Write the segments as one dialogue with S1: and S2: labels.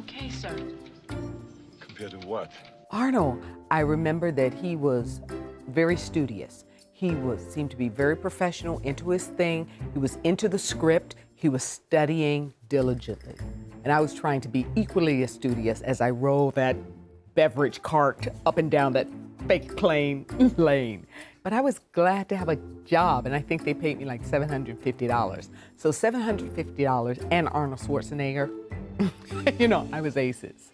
S1: okay, sir.
S2: Compared to what?
S3: Arnold, I remember that he was very studious. He seemed to be very professional, into his thing. He was into the script. He was studying diligently. And I was trying to be equally as studious as I rolled that beverage cart up and down that fake plane lane. But I was glad to have a job, and I think they paid me like $750. So $750 and Arnold Schwarzenegger, you know, I was aces.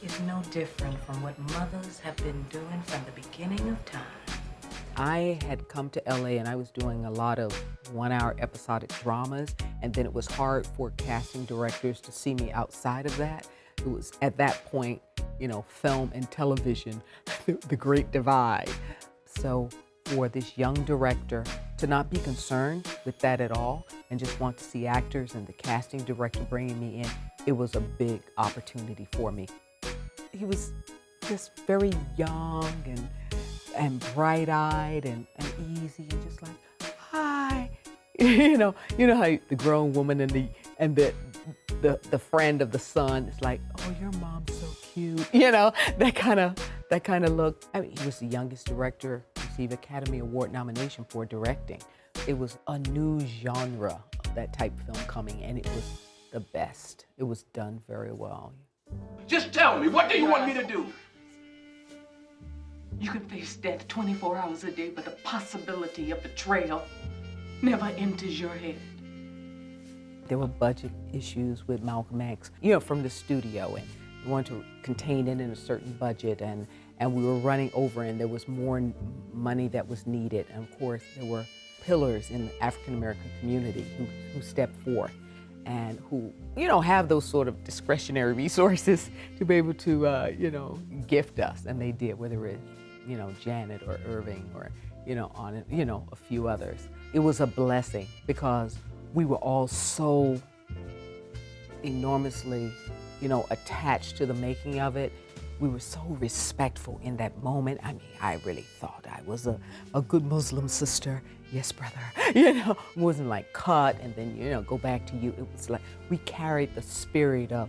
S1: It's no different from what mothers have been doing from the beginning of time.
S3: I had come to LA and I was doing a lot of 1-hour episodic dramas, and then it was hard for casting directors to see me outside of that. It was at that point, you know, film and television, the great divide. So for this young director to not be concerned with that at all and just want to see actors and the casting director bringing me in, it was a big opportunity for me. He was just very young and bright-eyed and easy and just like, hi. you know how the grown woman and the friend of the son is like, oh, your mom's so cute. You know, that kind of look. I mean, he was the youngest director to receive Academy Award nomination for directing. It was a new genre of that type of film coming, and it was the best. It was done very well.
S4: Just tell me, what do you want me to do?
S1: You can face death 24 hours a day, but the possibility of betrayal never enters your head.
S3: There were budget issues with Malcolm X, you know, from the studio, and we wanted to contain it in a certain budget, and we were running over, and there was more money that was needed. And of course, there were pillars in the African-American community who stepped forth and who, you know, have those sort of discretionary resources to be able to, you know, gift us, and they did, whether it's, you know, Janet or Irving or, you know, on, you know, a few others. It was a blessing because we were all so enormously, you know, attached to the making of it. We were so respectful in that moment. I mean, I really thought I was a good Muslim sister. Yes, brother. You know, it wasn't like cut and then, you know, go back to you. It was like we carried the spirit of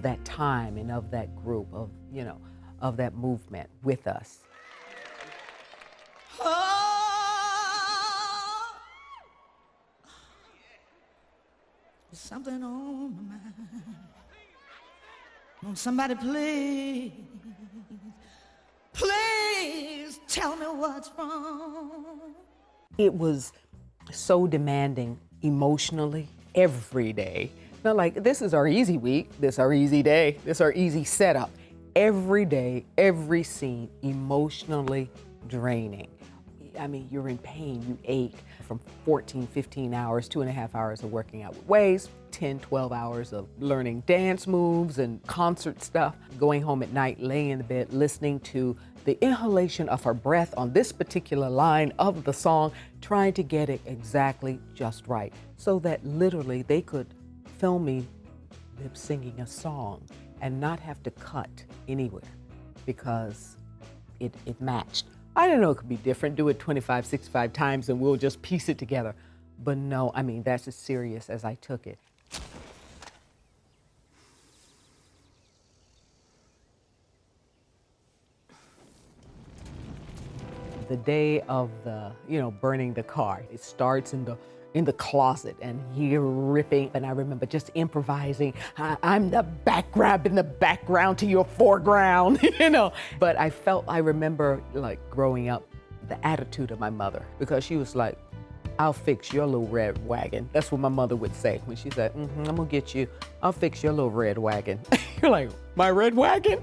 S3: that time and of that group, of, you know, of that movement with us.
S5: Something on my mind. Won't somebody please tell me what's wrong?
S3: It was so demanding emotionally every day. Not like, this is our easy week, this is our easy day, this is our easy setup. Every day, every scene, emotionally draining. I mean, you're in pain, you ache from 14, 15 hours, 2.5 hours of working out with Boyz, 10, 12 hours of learning dance moves and concert stuff, going home at night, laying in the bed, listening to the inhalation of her breath on this particular line of the song, trying to get it exactly just right, so that literally they could film me lip singing a song and not have to cut anywhere because it matched. I don't know, it could be different, do it 25, 65 times and we'll just piece it together. But no, I mean, that's as serious as I took it. The day of the, you know, burning the car, it starts in the closet and you're ripping, and I remember just improvising. I'm the background in the background to your foreground, you know. But I remember like growing up, the attitude of my mother, because she was like, I'll fix your little red wagon. That's what my mother would say when she said, I'm gonna get you, I'll fix your little red wagon. You're like, my red wagon?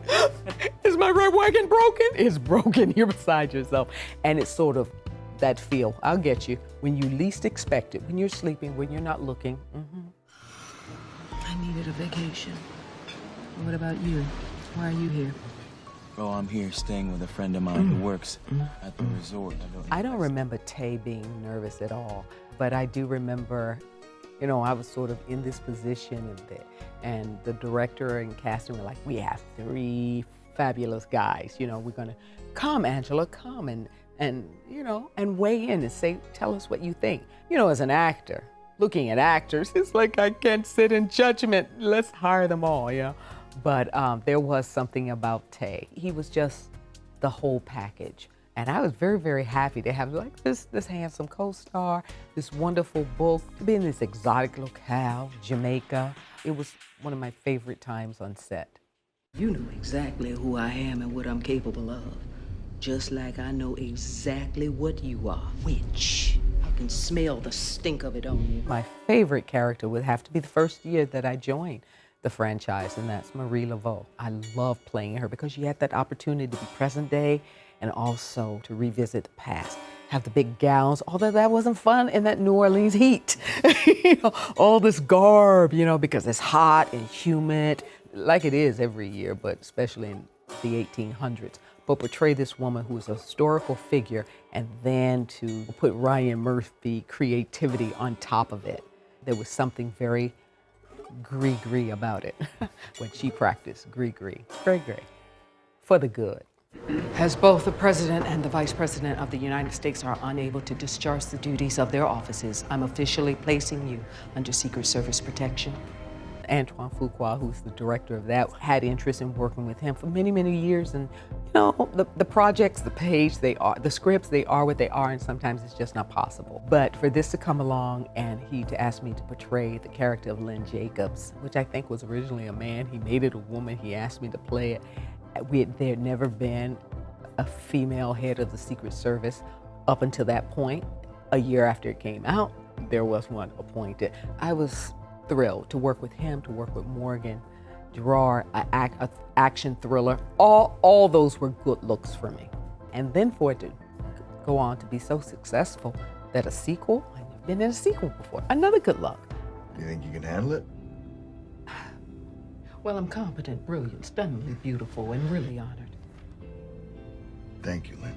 S3: Is my red wagon broken? It's broken, you're beside yourself. And it's sort of that feel, I'll get you when you least expect it, when you're sleeping, when you're not looking.
S1: I needed a vacation. What about you? Why are you here?
S6: Oh, I'm here staying with a friend of mine who works at the resort.
S3: I don't remember Tay being nervous at all, but I do remember, you know, I was sort of in this position and the director and casting were like, we have 3 fabulous guys, you know, we're gonna, come Angela, come and you know, and weigh in and say, tell us what you think. You know, as an actor, looking at actors, it's like I can't sit in judgment. Let's hire them all, yeah. But there was something about Tay. He was just the whole package. And I was very, very happy to have like this handsome co-star, this wonderful book, to be in this exotic locale, Jamaica. It was one of my favorite times on set.
S7: You know exactly who I am and what I'm capable of. Just like I know exactly what you are. Witch. I can smell the stink of it on you.
S3: My favorite character would have to be the first year that I joined the franchise, and that's Marie Laveau. I love playing her because she had that opportunity to be present day and also to revisit the past. Have the big gowns, although that wasn't fun in that New Orleans heat. You know, all this garb, you know, because it's hot and humid, like it is every year, but especially in the 1800s. But portray this woman who is a historical figure and then to put Ryan Murphy creativity on top of it. There was something very gris-gris about it when she practiced gris-gris. Very great. For the good.
S8: As both the President and the Vice President of the United States are unable to discharge the duties of their offices, I'm officially placing you under Secret Service protection.
S3: Antoine Fuqua, who's the director of that, had interest in working with him for many, many years. And you know, the projects, the page, the scripts, they are what they are, and sometimes it's just not possible. But for this to come along and he to ask me to portray the character of Lynn Jacobs, which I think was originally a man, he made it a woman, he asked me to play it. There had never been a female head of the Secret Service up until that point. A year after it came out, there was one appointed. I was thrilled to work with him, to work with Morgan, Gerard, an action thriller. All those were good looks for me. And then for it to go on to be so successful that a sequel, I've never been in a sequel before. Another good luck.
S2: You think you can handle it?
S8: Well, I'm competent, brilliant, stunningly beautiful, and really honored.
S2: Thank you, Lynn.